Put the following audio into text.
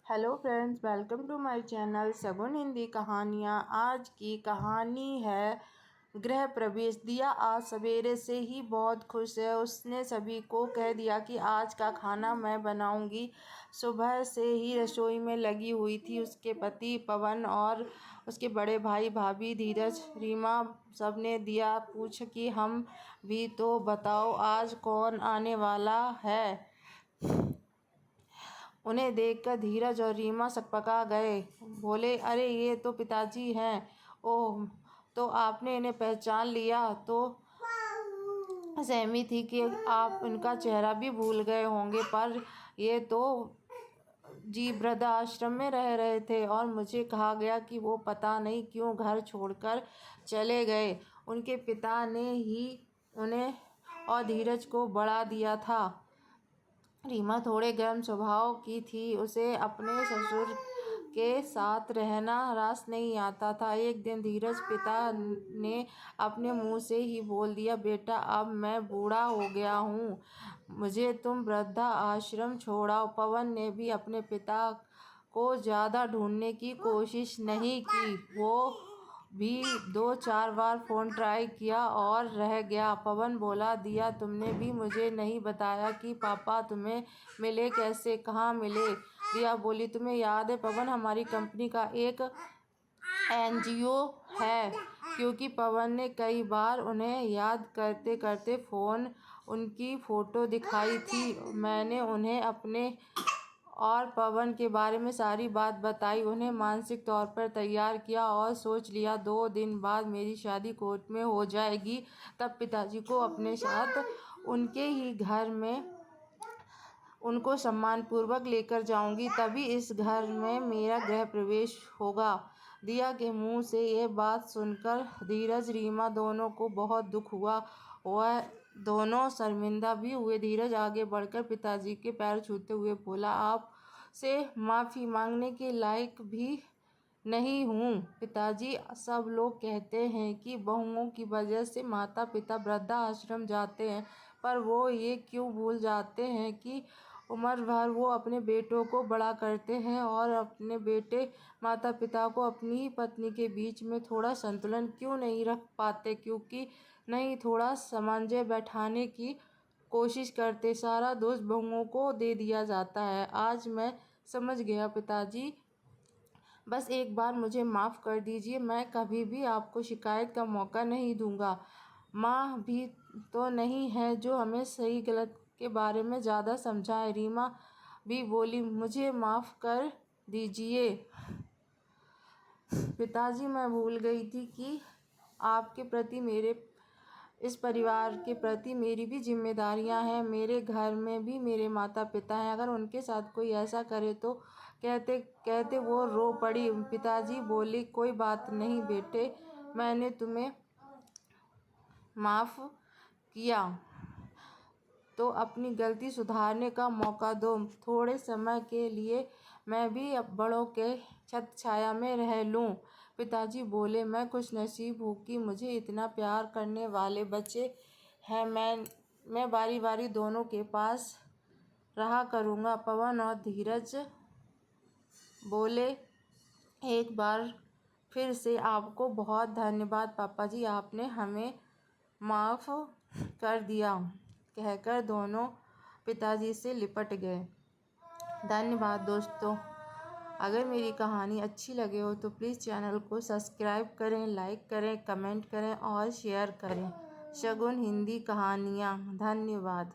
Hello friends, welcome to my channel Shagun Hindi कहानियाँ। आज की कहानी है गृह प्रवेश। दिया आज सवेरे से ही बहुत खुश है। उसने सभी को कह दिया कि आज का खाना मैं बनाऊंगी। सुबह से ही रसोई में लगी हुई थी। उसके पति पवन और उसके बड़े भाई भाभी धीरज रीमा सबने दिया पूछ कि हम भी तो बताओ आज कौन आने वाला है। उन्हें देखकर धीरज और रीमा सकपका गए। बोले, अरे ये तो पिताजी हैं। ओह, तो आपने इन्हें पहचान लिया। तो सहमी थी कि आप इनका चेहरा भी भूल गए होंगे, पर ये तो जी वृद्धाश्रम में रह रहे थे और मुझे कहा गया कि वो पता नहीं क्यों घर छोड़कर चले गए। उनके पिता ने ही उन्हें और धीरज को बढ़ा दिया था। रीमा थोड़े गर्म स्वभाव की थी। उसे अपने ससुर के साथ रहना रास नहीं आता था। एक दिन धीरज पिता ने अपने मुंह से ही बोल दिया, बेटा अब मैं बूढ़ा हो गया हूँ, मुझे तुम वृद्धा आश्रम छोड़ाओ। पवन ने भी अपने पिता को ज़्यादा ढूंढने की कोशिश नहीं की। वो भी 2-4 बार फ़ोन ट्राई किया और रह गया। पवन बोला, दिया तुमने भी मुझे नहीं बताया कि पापा तुम्हें मिले कैसे, कहाँ मिले। दिया बोली, तुम्हें याद है पवन, हमारी कंपनी का एक एनजीओ है। क्योंकि पवन ने कई बार उन्हें याद करते करते फ़ोन उनकी फ़ोटो दिखाई थी। मैंने उन्हें अपने और पवन के बारे में सारी बात बताई, उन्हें मानसिक तौर पर तैयार किया और सोच लिया 2 दिन बाद मेरी शादी कोर्ट में हो जाएगी। तब पिताजी को अपने साथ उनके ही घर में उनको सम्मानपूर्वक लेकर जाऊंगी, तभी इस घर में मेरा गृह प्रवेश होगा। दिया के मुंह से ये बात सुनकर धीरज रीमा दोनों को बहुत दुख हुआ। वह दोनों शर्मिंदा भी हुए। धीरज आगे बढ़कर पिताजी के पैर छूते हुए बोला, आपसे माफ़ी मांगने के लायक भी नहीं हूँ पिताजी। सब लोग कहते हैं कि बहुओं की वजह से माता पिता वृद्धा आश्रम जाते हैं, पर वो ये क्यों भूल जाते हैं कि उम्र भर वो अपने बेटों को बड़ा करते हैं और अपने बेटे माता पिता को अपनी ही पत्नी के बीच में थोड़ा संतुलन क्यों नहीं रख पाते, क्योंकि नहीं थोड़ा सामंजस्य बैठाने की कोशिश करते। सारा दोष बहुओं को दे दिया जाता है। आज मैं समझ गया पिताजी, बस एक बार मुझे माफ़ कर दीजिए। मैं कभी भी आपको शिकायत का मौका नहीं दूंगा। माँ भी तो नहीं है जो हमें सही गलत के बारे में ज़्यादा समझाए। रीमा भी बोली, मुझे माफ़ कर दीजिए पिताजी, मैं भूल गई थी कि आपके प्रति इस परिवार के प्रति मेरी भी जिम्मेदारियां हैं। मेरे घर में भी मेरे माता पिता हैं, अगर उनके साथ कोई ऐसा करे तो कहते कहते वो रो पड़ी। पिताजी बोले, कोई बात नहीं बेटे, मैंने तुम्हें माफ़ किया तो अपनी गलती सुधारने का मौका दो। थोड़े समय के लिए मैं भी अब बड़ों के छत्र छाया में रह लूं। पिताजी बोले, मैं खुशनसीब हूँ कि मुझे इतना प्यार करने वाले बच्चे हैं। मैं बारी बारी दोनों के पास रहा करूँगा। पवन और धीरज बोले, एक बार फिर से आपको बहुत धन्यवाद पापा जी, आपने हमें माफ़ कर दिया, कहकर दोनों पिताजी से लिपट गए। धन्यवाद दोस्तों। अगर मेरी कहानी अच्छी लगे हो तो प्लीज़ चैनल को सब्सक्राइब करें, लाइक करें, कमेंट करें और शेयर करें। शगुन हिंदी कहानियाँ। धन्यवाद।